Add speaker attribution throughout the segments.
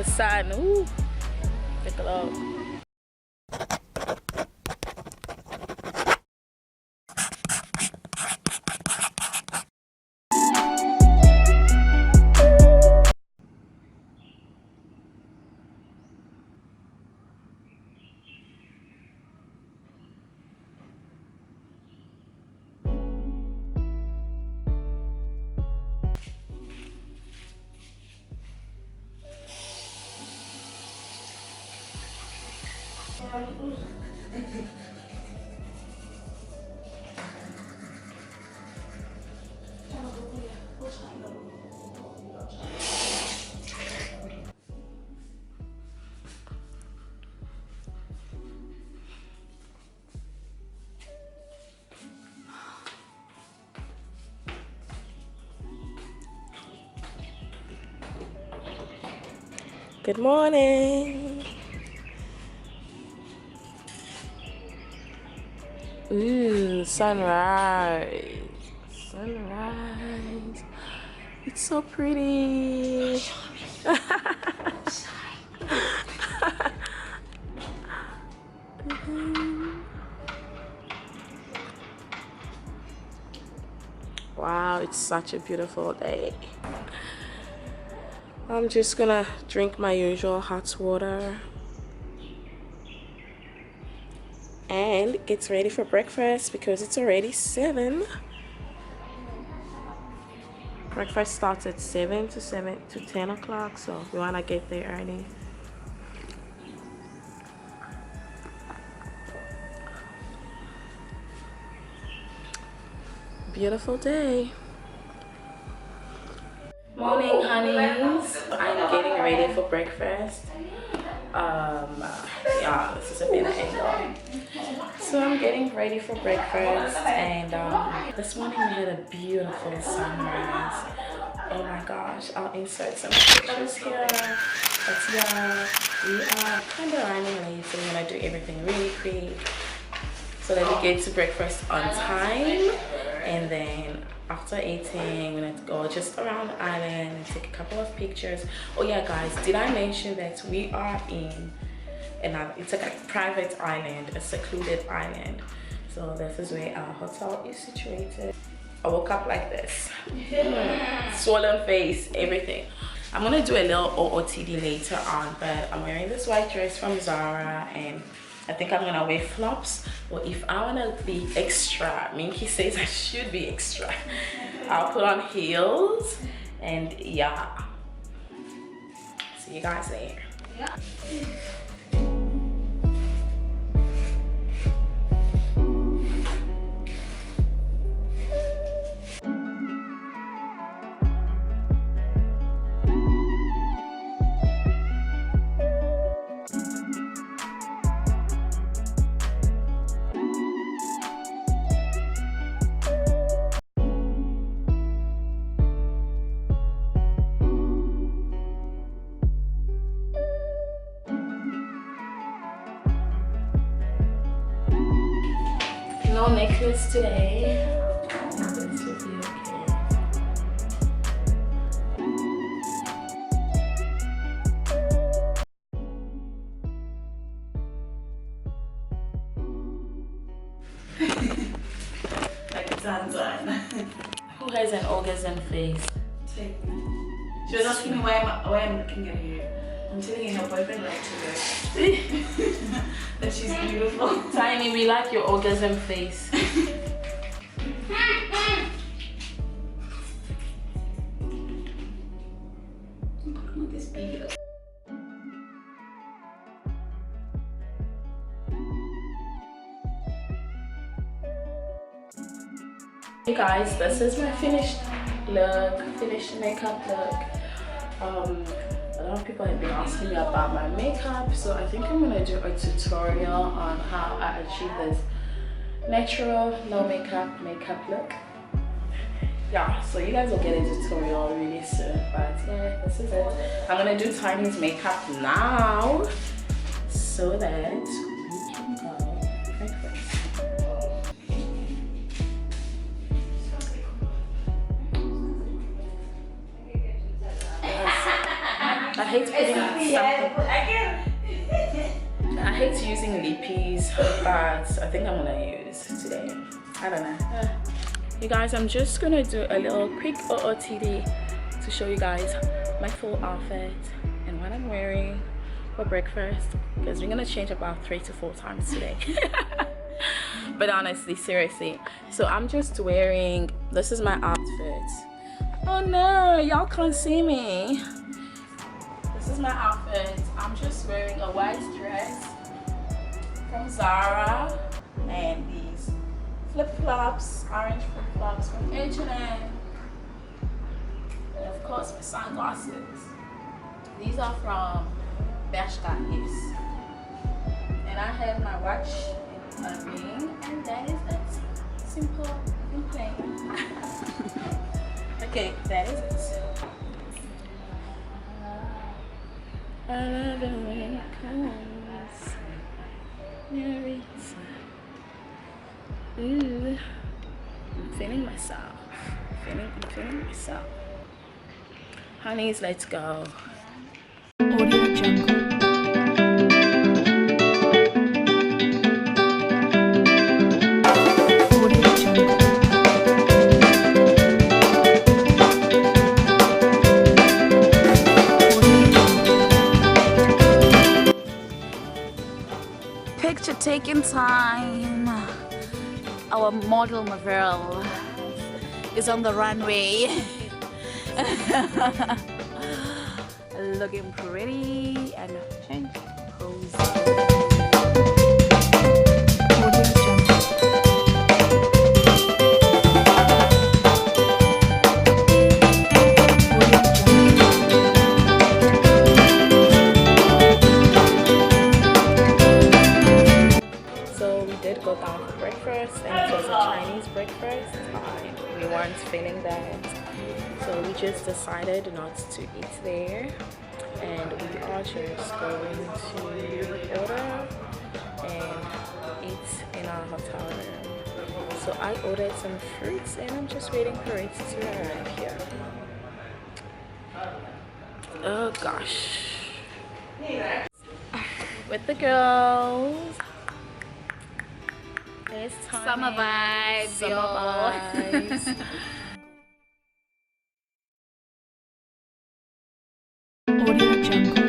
Speaker 1: the sun. Ooh, take a look. Good morning. Ooh, sunrise. Sunrise. It's so pretty. Wow, it's such a beautiful day. I'm just gonna drink my usual hot water and get ready for breakfast because it's already 7. Breakfast starts at 7 to 10 o'clock, so we wanna get there early. Beautiful day. Morning, honeys. I'm getting ready for breakfast. Yeah, this is a bit of angle. So I'm getting ready for breakfast, and this morning we had a beautiful sunrise. Oh my gosh, I'll insert some pictures here. But yeah, we are kind of running late, so we're gonna do everything really quick so that we get to breakfast on time. And then after eating, we're gonna go just around the island and take a couple of pictures. Oh yeah, guys, did I mention that we are in another, it's like a private island, a secluded island. So this is where our hotel is situated. I woke up like this. Swollen face, everything. I'm gonna do a little OOTD later on, but I'm wearing this white dress from Zara, and I think I'm gonna wear flops. Or if I wanna be extra, Minky says I should be extra, I'll put on heels, and yeah. See you guys there. Yeah. No necklace today. This will be okay. Like a Tanzan. Who has an orgasm face? Take me. She was asking me why I'm looking at her. I'm telling her boyfriend likes her. That she's beautiful. Tiny, we like your orgasm face. Hey guys, this is my finished look, finished makeup look. A lot of people have been asking me about my makeup, so I think I'm gonna do a tutorial on how I achieve this natural no makeup look. Yeah, so you guys will get a tutorial really soon, but yeah, this is it. I'm gonna do Tiny's makeup now so that we can go breakfast. I hate putting something. I hate using lippies, but I think I'm gonna use today. I don't know. You guys, I'm just gonna do a little quick OOTD to show you guys my full outfit and what I'm wearing for breakfast, because we're gonna change about 3 to 4 times today. But honestly, seriously, so I'm just wearing, this is my outfit. Oh no, y'all can't see me. This is my outfit. I'm just wearing a white dress from Zara and these flip-flops, orange flip-flops from H&M, and of course my sunglasses. These are from Hunnies. And I have my watch in my ring, and that is it. Simple and plain. Okay, that is it. I love it when it comes. Ooh, I'm feeling myself. I'm feeling myself. Honeys, let's go. Audio Jungle. Picture taking time. Our model Merveille is on the runway. Looking pretty and change pose. So we did go down for breakfast, and it was a Chinese breakfast. We weren't feeling that, so we just decided not to eat there, and we are just going to order and eat in our hotel room. So I ordered some fruits, and I'm just waiting for it to arrive here. Oh gosh, with the girls. It's summer vibes, summer vibes. Audio Jungle.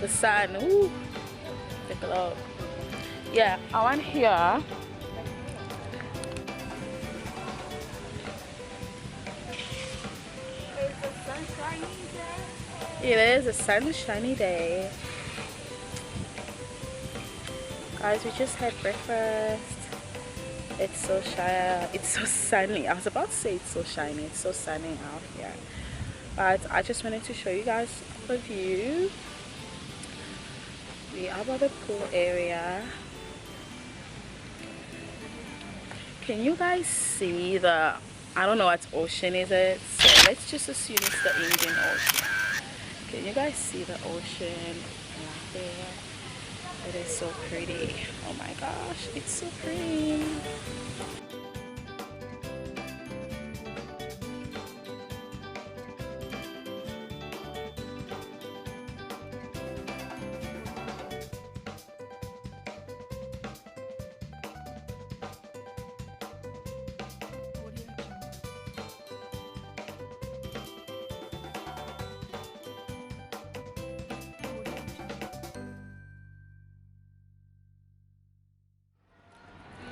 Speaker 1: The sun, ooh, take a look. Yeah, I want here.
Speaker 2: It's a sunshiny day.
Speaker 1: It is a sunshiny day. Guys, we just had breakfast. It's so shy. It's so sunny. I was about to say it's so shiny. It's so sunny out here. But I just wanted to show you guys the view. We are by the pool area. Can you guys see the, I don't know what ocean is it, so let's just assume it's the Indian Ocean. Can you guys see the ocean right there? It is so pretty. Oh my gosh, it's so pretty.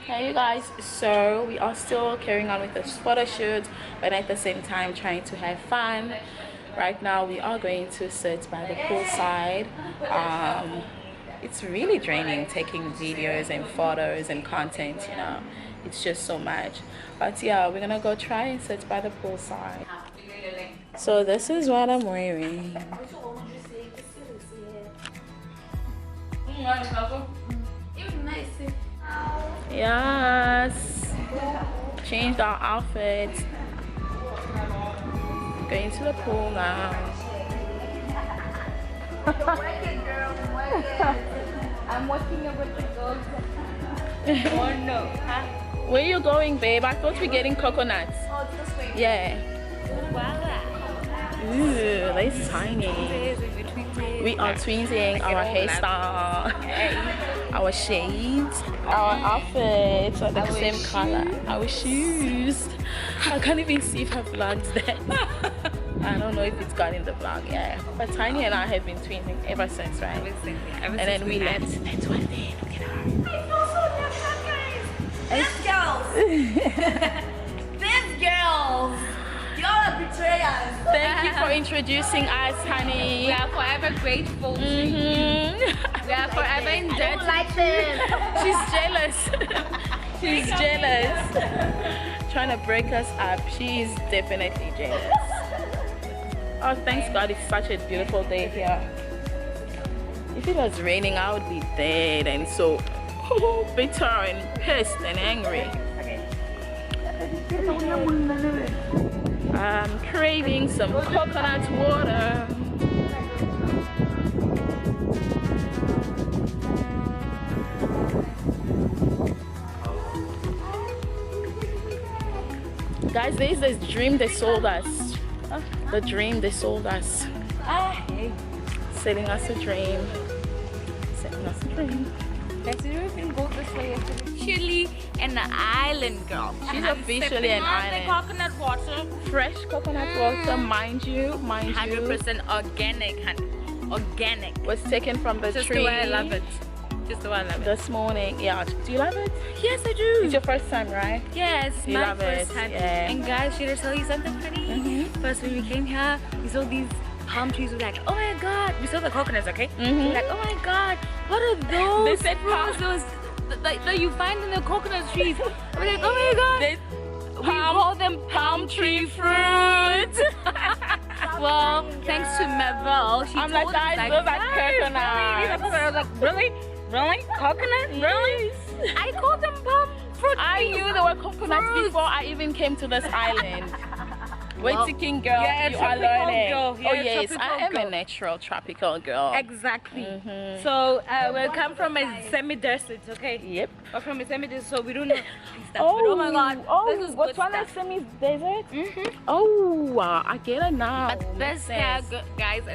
Speaker 1: Hey you guys, so we are still carrying on with this photo shoot, but at the same time trying to have fun. Right now we are going to sit by the poolside. It's really draining taking videos and photos and content, you know. It's just so much. But yeah, we're gonna go try and sit by the poolside. So this is what I'm wearing. Yes. Changed our outfit. Going to the pool now.
Speaker 2: I'm working with the girls. Oh no. Huh?
Speaker 1: Where you going, babe? I thought we're getting coconuts.
Speaker 2: Oh, it's this way.
Speaker 1: Yeah.
Speaker 2: Wow.
Speaker 1: Ooh, they're tiny. We are tweezing our hairstyle, our shades, our outfits are the same color. Our shoes. I can't even see if I vlogged that. I don't know if it's got in the vlog, yeah. But Tiny and I have been tweezing ever since, right? And then we left. That's one day. Look at her.
Speaker 2: These girls. These girls. Y'all are betrayers.
Speaker 1: Thank you for introducing us, honey.
Speaker 2: We are forever grateful.
Speaker 1: We
Speaker 2: are forever in debt. I don't like this.
Speaker 1: She's jealous. She's jealous. Trying to break us up. She is definitely jealous. Oh, thanks God, it's such a beautiful day here. If it was raining, I would be dead and so bitter and pissed and angry. I'm craving some coconut water. Guys, there's this dream they sold us. The dream they sold us. Selling us a dream. Selling us a dream.
Speaker 2: Let's see if we can go this way. Officially an island girl.
Speaker 1: She's officially an island.
Speaker 2: The coconut water.
Speaker 1: Fresh coconut water, mind you.
Speaker 2: 100% organic, honey. Organic.
Speaker 1: Was taken from the
Speaker 2: Just
Speaker 1: tree.
Speaker 2: the way I love it. Just the way I love it.
Speaker 1: This morning. Yeah. Do you love it?
Speaker 2: Yes, I do.
Speaker 1: It's your first time, right?
Speaker 2: Yes,
Speaker 1: you
Speaker 2: my
Speaker 1: love
Speaker 2: first
Speaker 1: it.
Speaker 2: time.
Speaker 1: Yeah.
Speaker 2: And guys, should I tell you something funny? First when we came here, we saw these palm trees. We were like, oh my God. We saw the coconuts, okay? We were like, oh my God, what are those?
Speaker 1: They said
Speaker 2: fruits? Those that you find in the coconut trees. We're like, oh my God. We call them palm tree fruit. Well, thanks to Merveille, she
Speaker 1: I'm
Speaker 2: told
Speaker 1: like, guys, those are coconuts.
Speaker 2: I was like, really? Really? Coconut? Really? I call them palm fruit.
Speaker 1: I knew there were coconuts before I even came to this island. Wait, King girl,
Speaker 2: yeah,
Speaker 1: you are learning.
Speaker 2: Girl.
Speaker 1: Oh yes, I am a natural tropical girl.
Speaker 2: Exactly. So we come from a semi-desert, okay?
Speaker 1: Yep.
Speaker 2: We're from a semi-desert, so we don't know stuff.
Speaker 1: Oh,
Speaker 2: but oh my God, this is
Speaker 1: what's one of semi-desert? Oh, I get it now.
Speaker 2: But this here, guys,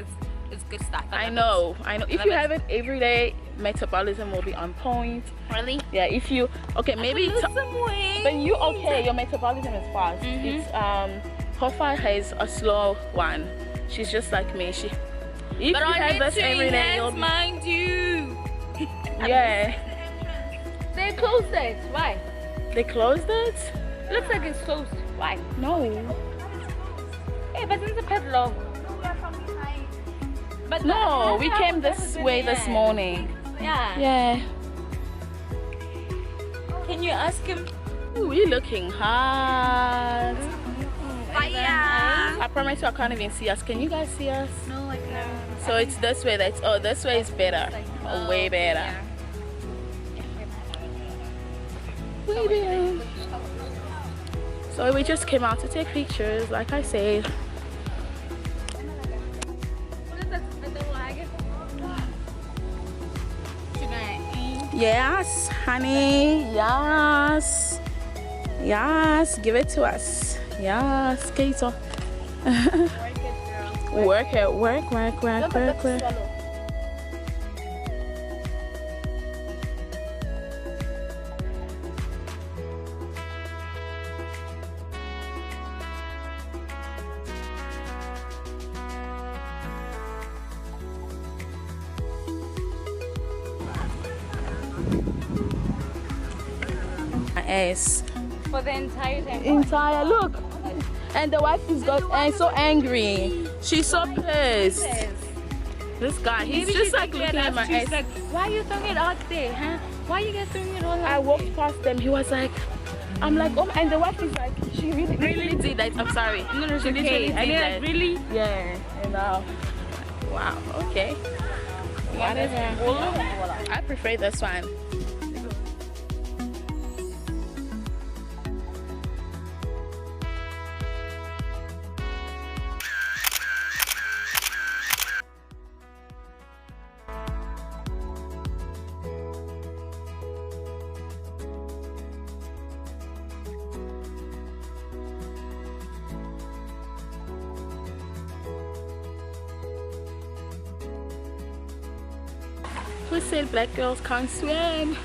Speaker 2: it's good stuff.
Speaker 1: I know. If you have it every day, metabolism will be on point.
Speaker 2: Really?
Speaker 1: Yeah. If you maybe
Speaker 2: some weight.
Speaker 1: but you okay? Your metabolism is fast. It's Hofa has a slow one. She's just like me. If you have this every day, you'll
Speaker 2: mind you.
Speaker 1: Yeah.
Speaker 2: They closed it. Why?
Speaker 1: They closed it?
Speaker 2: Looks like it's closed. Why?
Speaker 1: No.
Speaker 2: Hey, but it's a pedal. But
Speaker 1: no, we came this way this morning.
Speaker 2: Yeah.
Speaker 1: Yeah.
Speaker 2: Can you ask him?
Speaker 1: Ooh, you're looking hot.
Speaker 2: Fire.
Speaker 1: I promise you I can't even see us. Can you guys see us?
Speaker 2: No, I can't.
Speaker 1: So it's this way. This way is better. Way better. Yeah. Way better. So we just came out to take pictures, like I said. Yes, honey. Yes. Yes, give it to us. Yes, Kato. Work it, work.
Speaker 2: For the entire time.
Speaker 1: Look, And the wife is so angry. She's so pissed. This guy, he's just like looking at my eyes.
Speaker 2: Like, why are you throwing it out there, huh? Why are you guys throwing it all out
Speaker 1: I walked past them. He was like, I'm like, oh, and the wife is like, she really did that. I'm sorry.
Speaker 2: No,
Speaker 1: she
Speaker 2: okay.
Speaker 1: did
Speaker 2: I mean,
Speaker 1: that.
Speaker 2: like, really?
Speaker 1: Yeah. And wow. Okay. Whatever. I prefer this one. Who said black girls can't swim?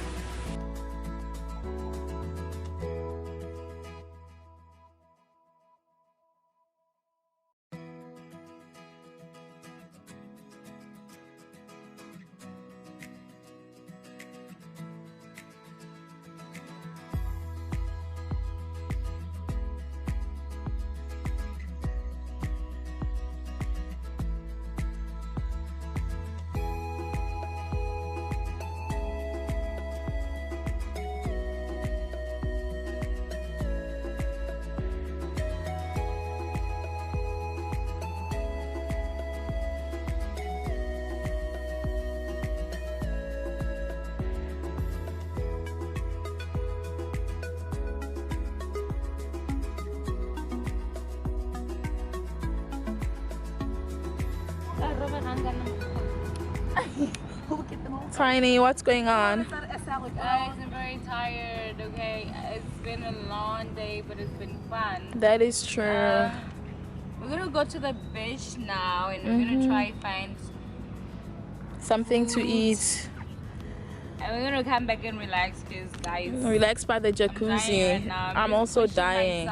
Speaker 1: Tiny, what's going on?
Speaker 2: Guys, I'm very tired, okay? It's been a long day, but it's been fun.
Speaker 1: That is true.
Speaker 2: We're gonna go to the beach now and we're gonna try find
Speaker 1: something to eat.
Speaker 2: And we're gonna come back and relax, because guys,
Speaker 1: relax by the jacuzzi. I'm also dying.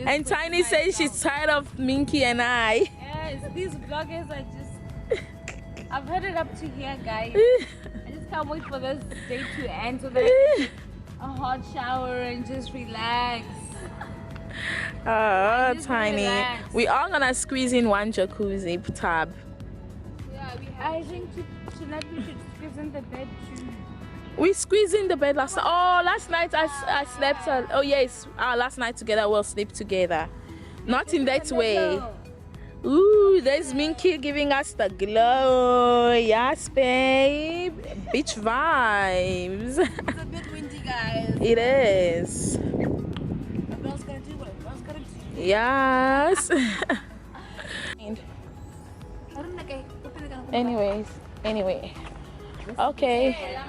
Speaker 1: And Tiny says she's tired of Minky and I.
Speaker 2: Yes, these vloggers are just... I've heard it up to here, guys. I just can't wait for this day to end so that I can take a hot shower and just relax.
Speaker 1: Oh,
Speaker 2: just
Speaker 1: Tiny.
Speaker 2: relax.
Speaker 1: We are gonna squeeze in one jacuzzi tab.
Speaker 2: Yeah, I think tonight we should squeeze in the bed too.
Speaker 1: We squeezed in the bed last night. Oh, last night I slept. Oh yes, last night together we'll sleep together. Not in that way. Ooh, there's Minky giving us the glow. Yes, babe. Beach vibes.
Speaker 2: It's a bit windy, guys.
Speaker 1: It is.
Speaker 2: The girls gotta do what a girl's gotta do.
Speaker 1: Yes. Anyway. Okay.